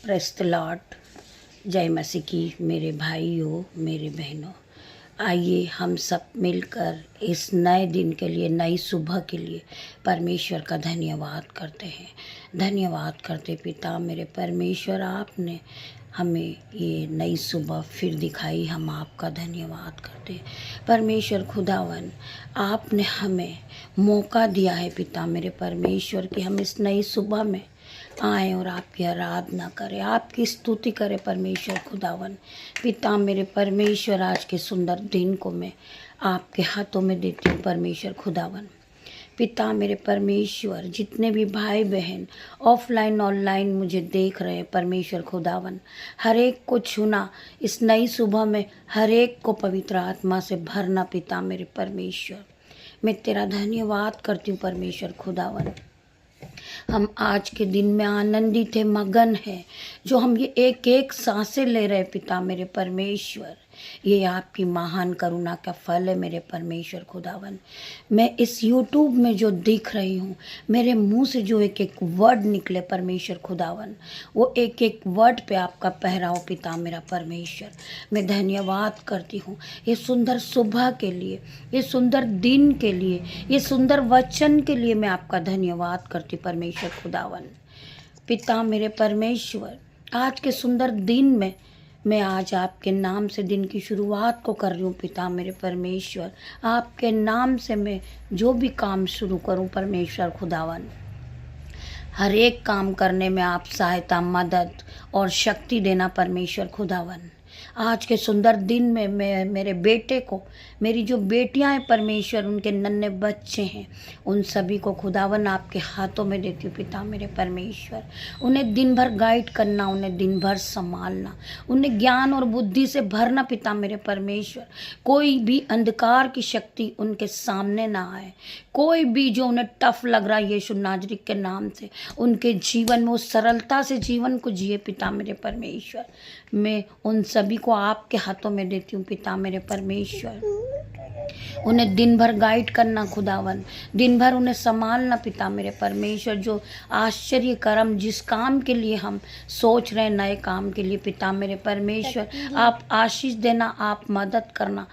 Press the Lord. जय मसीह की मेरे भाइयों मेरे बहनों, आइए हम सब मिलकर इस नए दिन के लिए, नई सुबह के लिए परमेश्वर का धन्यवाद करते हैं। धन्यवाद करते पिता मेरे परमेश्वर, आपने हमें ये नई सुबह फिर दिखाई, हम आपका धन्यवाद करते हैं। परमेश्वर खुदावन, आपने हमें मौका दिया है पिता मेरे परमेश्वर कि हम इस नई सुबह में आए और आपकी आराधना करें, आपकी स्तुति करें। परमेश्वर खुदावन पिता मेरे परमेश्वर, आज के सुंदर दिन को मैं आपके हाथों में देती हूँ। परमेश्वर खुदावन पिता मेरे परमेश्वर, जितने भी भाई बहन ऑफलाइन ऑनलाइन मुझे देख रहे हैं, परमेश्वर खुदावन हर एक को छूना, इस नई सुबह में हर एक को पवित्र आत्मा से भरना। पिता मेरे परमेश्वर, मैं तेरा धन्यवाद करती हूँ। परमेश्वर खुदावन, हम आज के दिन में आनंदित है, मगन है, जो हम ये एक एक सांसें ले रहे पिता मेरे परमेश्वर, ये आपकी महान करुणा का फल है मेरे परमेश्वर खुदावन। मैं इस यूट्यूब में जो दिख रही हूँ, मेरे मुंह से जो एक एक वर्ड निकले परमेश्वर खुदावन, वो एक एक वर्ड पे आपका पहराव पिता मेरा परमेश्वर। मैं धन्यवाद करती हूँ ये सुंदर सुबह के लिए, ये सुंदर दिन के लिए, ये सुंदर वचन के लिए मैं आपका धन्यवाद करती परमेश्वर खुदावन। पिता मेरे परमेश्वर, आज के सुंदर दिन में मैं आज आपके नाम से दिन की शुरुआत को कर रही हूँ। पिता मेरे परमेश्वर, आपके नाम से मैं जो भी काम शुरू करूँ परमेश्वर खुदावन, हर एक काम करने में आप सहायता, मदद और शक्ति देना परमेश्वर खुदावन। आज के सुंदर दिन में मैं मेरे बेटे को, मेरी जो बेटियां हैं परमेश्वर, उनके नन्हे बच्चे हैं, उन सभी को खुदावन आपके हाथों में देती हूँ। पिता मेरे परमेश्वर, उन्हें दिन भर गाइड करना, उन्हें दिन भर संभालना, उन्हें ज्ञान और बुद्धि से भरना। पिता मेरे परमेश्वर, कोई भी अंधकार की शक्ति उनके सामने ना आए, कोई भी जो उन्हें टफ लग रहा है यीशु नाजरी के नाम से उनके जीवन में वो सरलता से जीवन को जिए। पिता मेरे परमेश्वर, मैं उन सभी को आपके हाथों में देती हूँ। पिता मेरे परमेश्वर, उन्हें दिन भर गाइड करना खुदावन, दिन भर उन्हें संभालना। पिता मेरे परमेश्वर, जो आश्चर्य कर्म जिस काम के लिए हम सोच रहे हैं, नए काम के लिए पिता मेरे परमेश्वर, आप आशीष देना, आप मदद करना,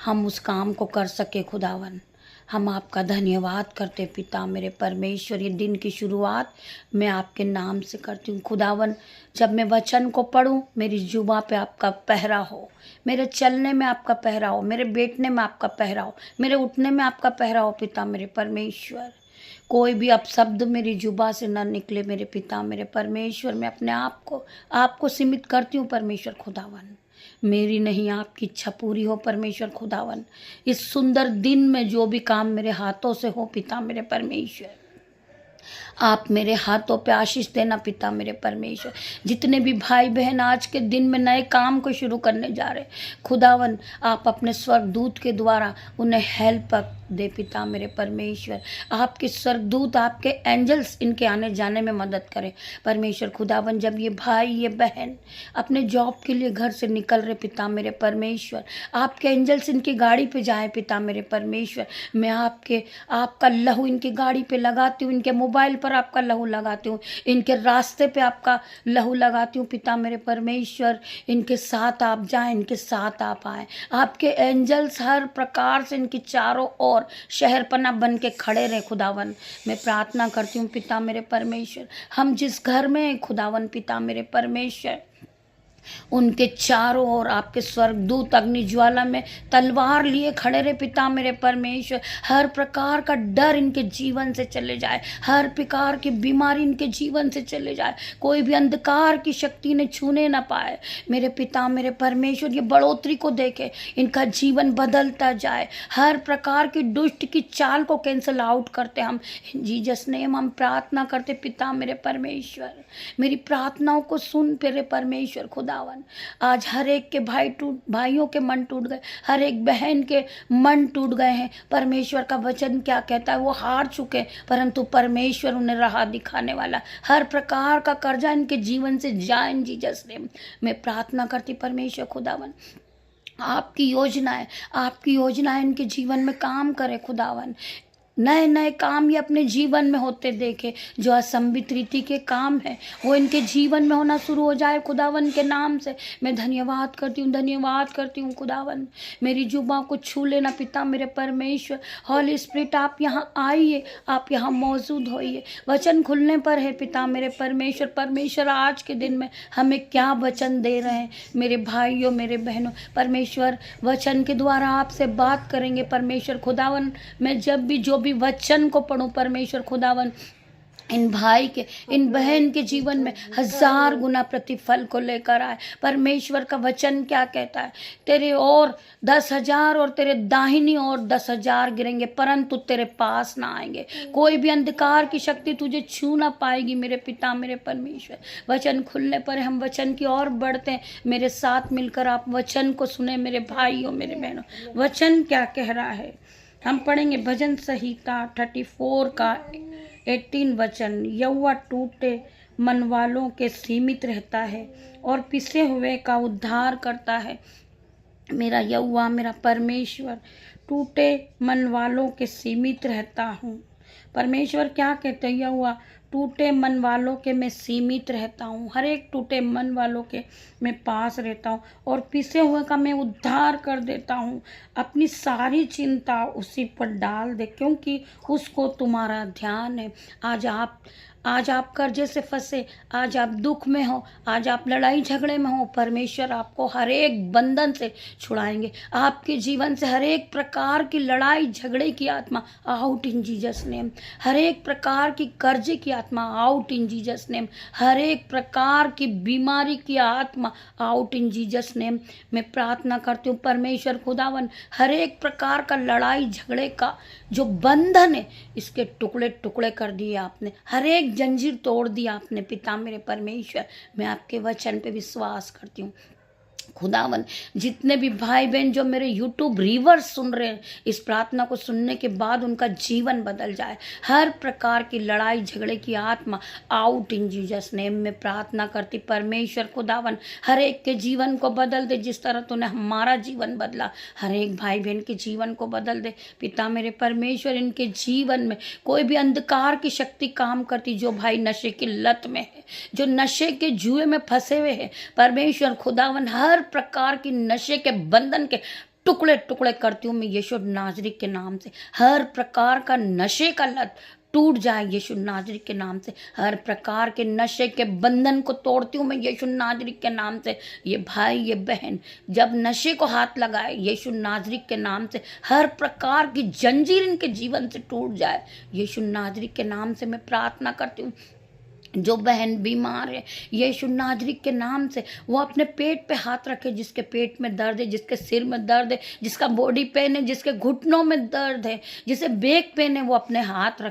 हम उस काम को कर सके खुदावन। हम आपका धन्यवाद करते पिता मेरे परमेश्वर। ये दिन की शुरुआत मैं आपके नाम से करती हूँ खुदावन। जब मैं वचन को पढूं, मेरी जुबां पे आपका पहरा हो, मेरे चलने में आपका पहरा हो, मेरे बैठने में आपका पहरा हो, मेरे उठने में आपका पहरा हो। पिता मेरे परमेश्वर, कोई भी अपशब्द मेरी जुबां से न निकले मेरे पिता मेरे परमेश्वर। मैं अपने आप को आपको सीमित करती हूँ परमेश्वर खुदावन। मेरी नहीं, आपकी इच्छा पूरी हो परमेश्वर खुदावन। इस सुंदर दिन में जो भी काम मेरे हाथों से हो पिता मेरे परमेश्वर, आप मेरे हाथों पे आशीष देना। पिता मेरे परमेश्वर, जितने भी भाई बहन आज के दिन में नए काम को शुरू करने जा रहे खुदावन, आप अपने स्वर्गदूत के द्वारा उन्हें हेल्प दे। पिता मेरे परमेश्वर, आपके स्वर्गदूत, आपके एंजल्स इनके आने जाने में मदद करें परमेश्वर खुदावन। जब ये भाई ये बहन अपने जॉब के लिए घर से निकल रहे पिता मेरे परमेश्वर, आपके एंजल्स इनकी गाड़ी पे जाए पिता मेरे परमेश्वर। मैं आपका लहू इनकी गाड़ी पे लगाती हूँ, इनके मोबाइल पर आपका लहू लगाती हूँ, इनके रास्ते पे आपका लहू लगाती हूँ। पिता मेरे परमेश्वर, इनके साथ आप जाएं, इनके साथ आप आए, आपके एंजल्स हर प्रकार से इनकी चारों ओर शहरपना बन के खड़े रहे खुदावन। मैं प्रार्थना करती हूँ पिता मेरे परमेश्वर, हम जिस घर में हैं खुदावन पिता मेरे परमेश्वर, उनके चारों ओर आपके स्वर्गदूत अग्नि ज्वाला में तलवार लिए खड़े रहे पिता मेरे परमेश्वर। हर प्रकार का डर इनके जीवन से चले जाए, हर प्रकार की बीमारी इनके जीवन से चले जाए, कोई भी अंधकार की शक्ति इन्हें छूने ना पाए मेरे पिता मेरे परमेश्वर। ये बढ़ोतरी को देखे इनका जीवन बदलता जाए, हर प्रकार की दुष्ट की चाल को कैंसिल आउट करते हम जीसस नेम हम प्रार्थना करते पिता मेरे परमेश्वर। मेरी प्रार्थनाओं को सुन मेरे परमेश्वर खुदा। आज हर एक के भाइयों के मन टूट गए, हर एक बहन के मन टूट गए हैं। परमेश्वर का वचन क्या कहता है, वो हार चुके हैं, परंतु परमेश्वर उन्हें राह दिखाने वाला। हर प्रकार का कर्जा इनके जीवन से जाए इन जीसस नेम। मैं प्रार्थना करती परमेश्वर खुदावन, आपकी योजना है इनके जीवन में काम करे खुदावन। नए नए काम ये अपने जीवन में होते देखे। जो असंभित रीति के काम है वो इनके जीवन में होना शुरू हो जाए खुदावन के नाम से। मैं धन्यवाद करती हूँ, धन्यवाद करती हूँ खुदावन। मेरी जुबां को छू लेना पिता मेरे परमेश्वर। हॉली स्पिरिट आप यहाँ आइए, आप यहाँ मौजूद होइए। वचन खुलने पर है पिता मेरे परमेश्वर। परमेश्वर आज के दिन में हमें क्या वचन दे रहे हैं मेरे भाइयों मेरे बहनों। परमेश्वर वचन के द्वारा आपसे बात करेंगे परमेश्वर खुदावन। मैं जब भी जो भी वचन को पढ़ूं परमेश्वर खुदावन, इन भाई के इन बहन के जीवन में 1000 गुना प्रतिफल को लेकर आए। परमेश्वर का वचन क्या कहता है? तेरे और 10,000 और तेरे दाहिनी और 10,000 गिरेंगे परंतु तेरे पास ना आएंगे। कोई भी अंधकार की शक्ति तुझे छू ना पाएगी मेरे पिता मेरे परमेश्वर। वचन खुलने पर हम वचन की ओर बढ़ते हैं। मेरे साथ मिलकर आप वचन को सुने मेरे भाइयों मेरे बहनों। वचन क्या कह रहा है? हम पढ़ेंगे भजन संहिता 34 का 18 वचन। यहोवा टूटे मन वालों के सीमित रहता है और पिसे हुए का उद्धार करता है। मेरा यहोवा मेरा परमेश्वर टूटे मन वालों के सीमित रहता हूँ। परमेश्वर क्या कहते हैं? यहोवा टूटे मन वालों के मैं सीमित रहता हूँ। हर एक टूटे मन वालों के मैं पास रहता हूँ और पिसे हुए का मैं उद्धार कर देता हूँ। अपनी सारी चिंता उसी पर डाल दे क्योंकि उसको तुम्हारा ध्यान है। आज आप कर्जे से फंसे, आज आप दुख में हो, आज आप लड़ाई झगड़े में हो, परमेश्वर आपको हर एक बंधन से छुड़ाएंगे। आपके जीवन से हर एक प्रकार की लड़ाई झगड़े की आत्मा आउट इन जीसस नेम। हर एक प्रकार की कर्जे की आत्मा आउट इन जीसस नेम। हर एक प्रकार की बीमारी की आत्मा आउट इन जीसस नेम। मैं प्रार्थना करती हूँ परमेश्वर खुदावन, हर एक प्रकार का लड़ाई झगड़े का जो बंधन है इसके टुकड़े टुकड़े कर दिए आपने। हर एक जंजीर तोड़ दिया आपने पिता मेरे परमेश्वर। मैं आपके वचन पे विश्वास करती हूँ खुदावन। जितने भी भाई बहन जो मेरे यूट्यूब रीवर्स सुन रहे हैं, इस प्रार्थना को सुनने के बाद उनका जीवन बदल जाए। हर प्रकार की लड़ाई झगड़े की आत्मा आउट इन जीसस नेम में प्रार्थना करती परमेश्वर खुदावन। हर एक के जीवन को बदल दे जिस तरह तूने हमारा जीवन बदला। हर एक भाई बहन के जीवन को बदल दे पिता मेरे परमेश्वर। इनके जीवन में कोई भी अंधकार की शक्ति काम करती, जो भाई नशे की लत में है, जो नशे के जुए में फंसे हुए हैं परमेश्वर खुदावन, हर प्रकार की नशे के बंधन के टुकड़े टुकड़े करती हूँ मैं यीशु नाजरी के नाम से। हर प्रकार का नशे का लत टूट जाए यीशु नाजरी के नाम से। हर प्रकार के नशे के बंधन को तोड़ती हूँ मैं यीशु नाजरी के नाम से। ये भाई ये बहन जब नशे को हाथ लगाए यीशु नाजरी के नाम से, हर प्रकार की जंजीर इनके जीवन से टूट जाए यीशु नाजरी के नाम से। मैं प्रार्थना करती हूँ जो बहन बीमार है यीशु नाजरी के नाम से, वो अपने पेट पे हाथ रखे। जिसके पेट में दर्द है, जिसके सिर में दर्द है, जिसका बॉडी पेन है, जिसके घुटनों में दर्द है, जिसे बैक पेन है, वो अपने हाथ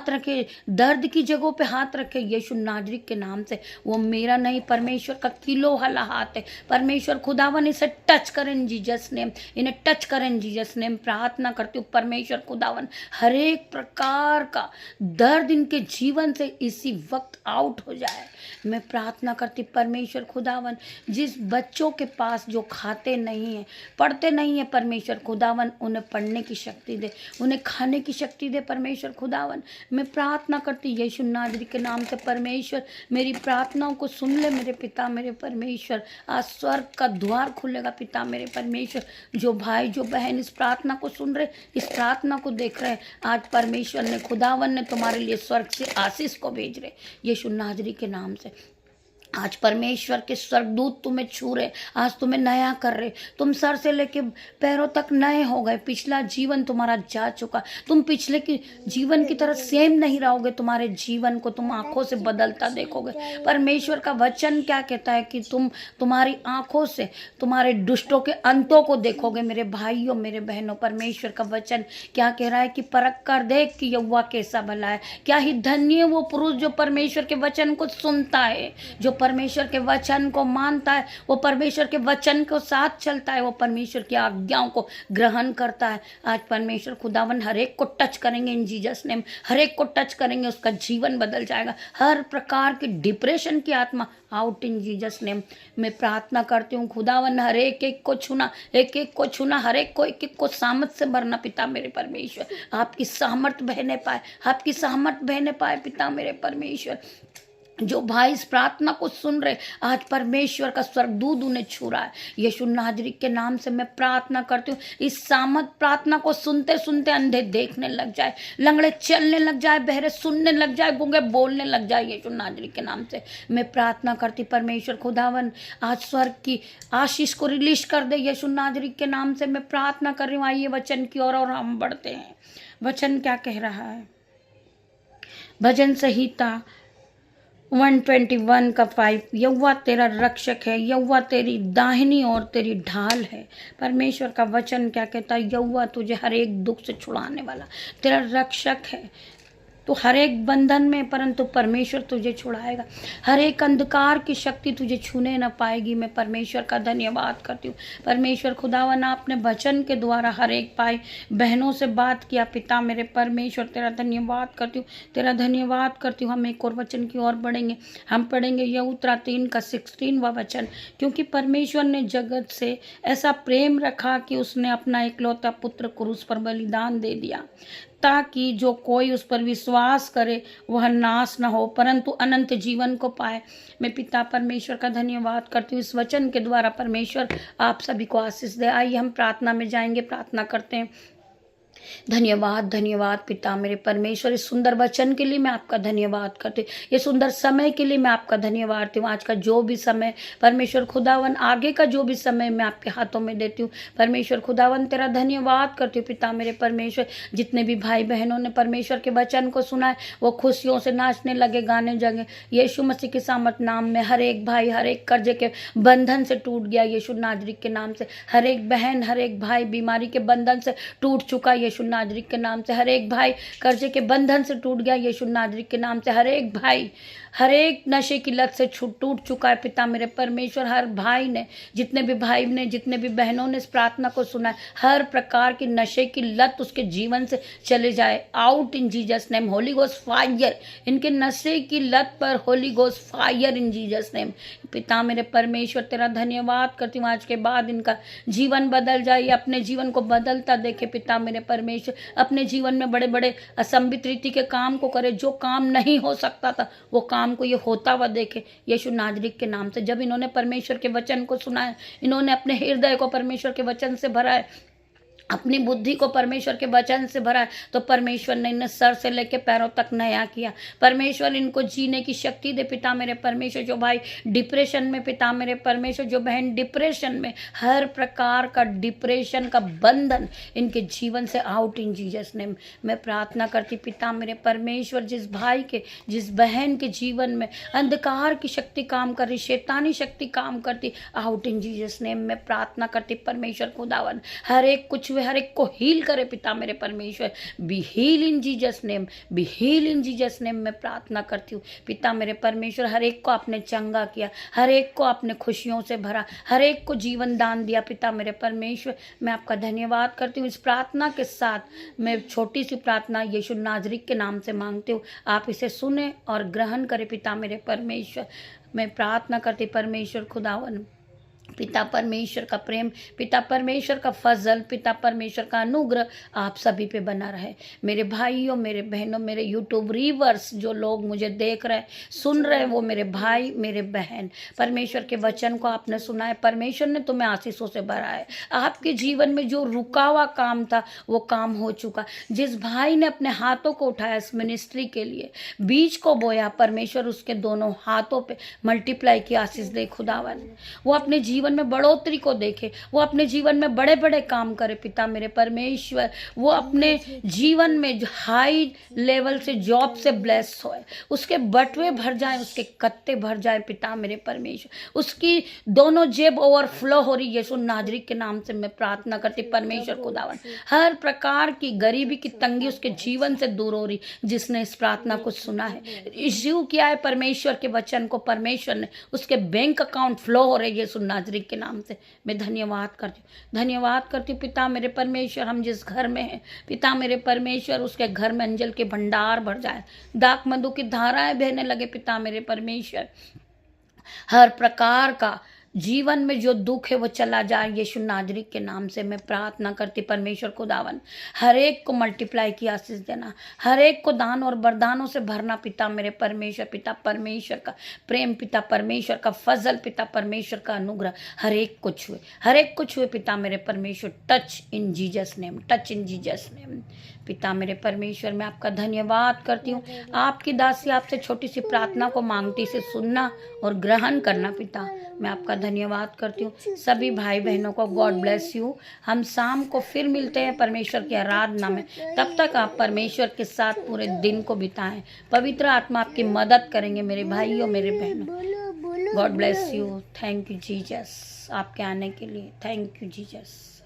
रखे दर्द की जगहों पे हाथ रखे यीशु नाजरी के नाम से। वो मेरा नहीं परमेश्वर का किलो वाला हाथ है परमेश्वर खुदावन। इसे टच करें जीसस नेम, इन्हें टच करें जीसस नेम। प्रार्थना करती हूँ परमेश्वर खुदावन, हर एक प्रकार का दर्द इनके जीवन से इसी वक्त आउट हो जाए। मैं प्रार्थना करती परमेश्वर खुदावन, जिस बच्चों के पास जो खाते नहीं है, पढ़ते नहीं है परमेश्वर खुदावन, उन्हें पढ़ने की शक्ति दे, उन्हें खाने की शक्ति दे परमेश्वर खुदावन। मैं प्रार्थना करती यीशु नाजरी के नाम से परमेश्वर, मेरी प्रार्थनाओं को सुन ले मेरे पिता मेरे परमेश्वर। आज स्वर्ग का द्वार खुलेगा पिता मेरे परमेश्वर। जो भाई जो बहन इस प्रार्थना को सुन रहे, इस प्रार्थना को देख रहे हैं, आज परमेश्वर ने खुदावन ने तुम्हारे लिए स्वर्ग से आशीष को भेज रहे यीशु नाजरी के नाम से। आज परमेश्वर के स्वर्गदूत तुम्हें छू रहे, आज तुम्हें नया कर रहे। तुम सर से लेके पैरों तक नए हो गए। पिछला जीवन तुम्हारा जा चुका, तुम पिछले की जीवन की तरह सेम नहीं रहोगे। तुम्हारे जीवन को तुम आंखों से बदलता देखोगे। परमेश्वर का वचन क्या कहता है कि तुम तुम्हारी आंखों से तुम्हारे दुष्टों के अंतों को देखोगे मेरे भाइयों मेरे बहनों। परमेश्वर का वचन क्या कह रहा है कि परख कर देख कि यहोवा कैसा भला है। क्या ही धन्य है वो पुरुष जो परमेश्वर के वचन को सुनता है, जो परमेश्वर के वचन को मानता है, वो परमेश्वर के वचन को साथ चलता है, वो परमेश्वर की आज्ञाओं को ग्रहण करता है। आज परमेश्वर खुदावन हर एक को टच करेंगे इन जीसस नेम, हर एक को टच करेंगे, उसका जीवन बदल जाएगा। हर प्रकार की डिप्रेशन की आत्मा आउट इन जीसस नेम। मैं प्रार्थना करती हूँ खुदावन हर एक एक को छूना, एक एक को छूना, हर एक को सामर्थ से भरना पिता मेरे परमेश्वर। आपकी सामर्थ बहने पाए, आपकी सामर्थ बहने पाए पिता मेरे परमेश्वर। जो भाई इस प्रार्थना को सुन रहे, आज परमेश्वर का स्वर्गदूत उन्हें छू रहा है। यीशु नाजरी के नाम से मैं प्रार्थना करती हूँ, इस सामर्थ प्रार्थना को सुनते सुनते अंधे देखने लग जाए, लंगड़े चलने लग जाए, बहरे सुनने लग जाए, गूंगे बोलने लग जाए। यीशु नाजरी के नाम से मैं प्रार्थना करती परमेश्वर खुदावन आज स्वर्ग की आशीष को रिलीज कर दे। यीशु नाजरी के नाम से मैं प्रार्थना कर रही हूँ। आइए वचन की ओर और हम बढ़ते हैं। वचन क्या कह रहा है? भजन संहिता 121 का 5, यहोवा तेरा रक्षक है, यहोवा तेरी दाहिनी और तेरी ढाल है। परमेश्वर का वचन क्या कहता है? यहोवा तुझे हर एक दुख से छुड़ाने वाला तेरा रक्षक है। तो हर एक बंधन में परंतु परमेश्वर तुझे छुड़ाएगा, हर एक अंधकार की शक्ति तुझे छूने न पाएगी। मैं परमेश्वर का धन्यवाद करती हूँ। परमेश्वर खुदावन आपने वचन के द्वारा हर एक भाई बहनों से बात किया पिता मेरे परमेश्वर, तेरा धन्यवाद करती हूँ, तेरा धन्यवाद करती हूँ। हम एक और वचन की ओर बढ़ेंगे। हम पढ़ेंगे यहूत्रा 3 का 16वां वचन। क्योंकि परमेश्वर ने जगत से ऐसा प्रेम रखा कि उसने अपना इकलौता पुत्र क्रूस पर बलिदान दे दिया, ताकि जो कोई उस पर विश्वास करे वह नाश न हो परंतु अनंत जीवन को पाए। मैं पिता परमेश्वर का धन्यवाद करती हूँ। इस वचन के द्वारा परमेश्वर आप सभी को आशीष दे। आइए हम प्रार्थना में जाएंगे, प्रार्थना करते हैं। धन्यवाद धन्यवाद पिता मेरे परमेश्वर, इस सुंदर वचन के लिए मैं आपका धन्यवाद करती हूँ, ये सुंदर समय के लिए मैं आपका धन्यवाद करती हूँ। आज का जो भी समय परमेश्वर खुदावन, आगे का जो भी समय मैं आपके हाथों में देती हूँ। परमेश्वर खुदावन तेरा धन्यवाद करती हूँ पिता मेरे परमेश्वर। जितने भी भाई बहनों ने परमेश्वर के वचन को सुना है वो खुशियों से नाचने लगे, गाने जगे। यीशु मसीह के सामर्थ नाम में हर एक भाई हर एक कर्जे के बंधन से टूट गया यीशु नाजरी के नाम से। हर एक बहन हर एक भाई बीमारी के बंधन से टूट चुका यीशु नाजरी के नाम से। हर एक भाई कर्जे के बंधन से टूट गया यीशु नाजरी के नाम से। हर एक भाई हर एक नशे की लत से टूट चुका है पिता मेरे परमेश्वर। हर भाई ने, जितने भी भाई ने, जितने भी बहनों ने इस प्रार्थना को सुना है, हर प्रकार की नशे की लत उसके जीवन से चले जाए। Out in Jesus name, Holi ghost fire. इनके नशे की लत पर Holi ghost fire in Jesus name. पिता मेरे परमेश्वर तेरा धन्यवाद करती हूँ। आज के बाद इनका जीवन बदल जाए, अपने जीवन को बदलता देखे पिता मेरे परमेश्वर। अपने जीवन में बड़े बड़े असंभित रीति के काम को करे, जो काम नहीं हो सकता था वो काम को ये होता हुआ देखे यीशु नाजरी के नाम से। जब इन्होंने परमेश्वर के वचन को सुना है, इन्होंने अपने हृदय को परमेश्वर के वचन से भरा है, अपनी बुद्धि को परमेश्वर के वचन से भरा है, तो परमेश्वर ने इन्हें सर से लेकर पैरों तक नया किया। परमेश्वर इनको जीने की शक्ति दे पिता मेरे परमेश्वर। जो भाई डिप्रेशन में पिता मेरे परमेश्वर, जो बहन डिप्रेशन में, हर प्रकार का डिप्रेशन का बंधन इनके जीवन से आउट इन जीसस नेम। मैं प्रार्थना करती पिता मेरे परमेश्वर, जिस भाई के, जिस बहन के जीवन में अंधकार की शक्ति काम कर रही, शैतानी शक्ति काम करती, आउट इन जीसस नेम। मैं प्रार्थना करती परमेश्वर खुदावन हर एक कुछ हर एक को हील करे पिता मेरे परमेश्वर। Be heal in Jesus name, be heal in Jesus name. मैं प्रार्थना करती हूँ पिता मेरे परमेश्वर। हर एक को आपने चंगा किया, हर एक को आपने खुशियों से भरा, हर एक को जीवन दान दिया पिता मेरे परमेश्वर। मैं आपका धन्यवाद करती हूँ। इस प्रार्थना के साथ मैं छोटी सी प्रार्थना यीशु नाजरी के नाम से मांगती हूँ, आप इसे सुने और ग्रहण करें पिता मेरे परमेश्वर। मैं प्रार्थना करती परमेश्वर खुदावन, पिता परमेश्वर का प्रेम, पिता परमेश्वर का फजल, पिता परमेश्वर का अनुग्रह आप सभी पे बना रहे। मेरे भाइयों, मेरे बहनों, मेरे यूट्यूब रीवर्स, जो लोग मुझे देख रहे हैं, सुन रहे हैं, वो मेरे भाई मेरे बहन, परमेश्वर के वचन को आपने सुना है। परमेश्वर ने तुम्हें आशीषों से भरा है। आपके जीवन में जो रुका हुआ काम था वो काम हो चुका। जिस भाई ने अपने हाथों को उठाया इस मिनिस्ट्री के लिए, बीज को बोया, परमेश्वर उसके दोनों हाथों पे मल्टीप्लाई की आशीष दे खुदावन। वो अपने जीवन में बढ़ोतरी को देखे, वो अपने जीवन में बड़े बड़े काम करे पिता मेरे परमेश्वर। वो अपने जीवन में हाई लेवल से जॉब से ब्लेस होए, उसके बटवे भर जाए, उसके कत्ते भर जाए पिता मेरे परमेश्वर। उसकी दोनों जेब ओवरफ्लो हो रही है, यीशु नाजरीक के नाम से मैं प्रार्थना करती परमेश्वर खुदावन। हर प्रकार की गरीबी की तंगी उसके जीवन से दूर हो रही। जिसने इस प्रार्थना को सुना है, रिसीव किया है परमेश्वर के वचन को, परमेश्वर ने उसके बैंक अकाउंट फ्लो हो रही है यीशु नाजरीक के नाम से मैं धन्यवाद करती हूँ, धन्यवाद करती हूँ पिता मेरे परमेश्वर। हम जिस घर में हैं पिता मेरे परमेश्वर, उसके घर में अंजल के भंडार भर जाए, दाक मधु की धाराएं बहने लगे पिता मेरे परमेश्वर। हर प्रकार का जीवन में जो दुख है वो चला जाए यीशु नाजरीक के नाम से मैं प्रार्थना करती परमेश्वर खुदावन। हर एक को मल्टीप्लाई की आशीष देना, हर एक को दान और वरदानों से भरना पिता मेरे परमेश्वर। पिता परमेश्वर का प्रेम, पिता परमेश्वर का फजल, पिता परमेश्वर का अनुग्रह हर एक को छुए, हर एक को छुए पिता मेरे परमेश्वर। Touch in Jesus name, touch in Jesus name पिता मेरे परमेश्वर। मैं आपका धन्यवाद करती हूँ। आपकी दासी आपसे छोटी सी प्रार्थना को मांगती, से सुनना और ग्रहण करना पिता मैं आपका धन्यवाद करती हूँ। सभी भाई बहनों को गॉड ब्लेस यू। हम शाम को फिर मिलते हैं परमेश्वर की आराधना में। तब तक आप परमेश्वर के साथ पूरे दिन को बिताएं। पवित्र आत्मा आपकी मदद करेंगे मेरे भाइयों मेरे बहनों। God bless you. Thank you Jesus आपके आने के लिए। Thank you Jesus.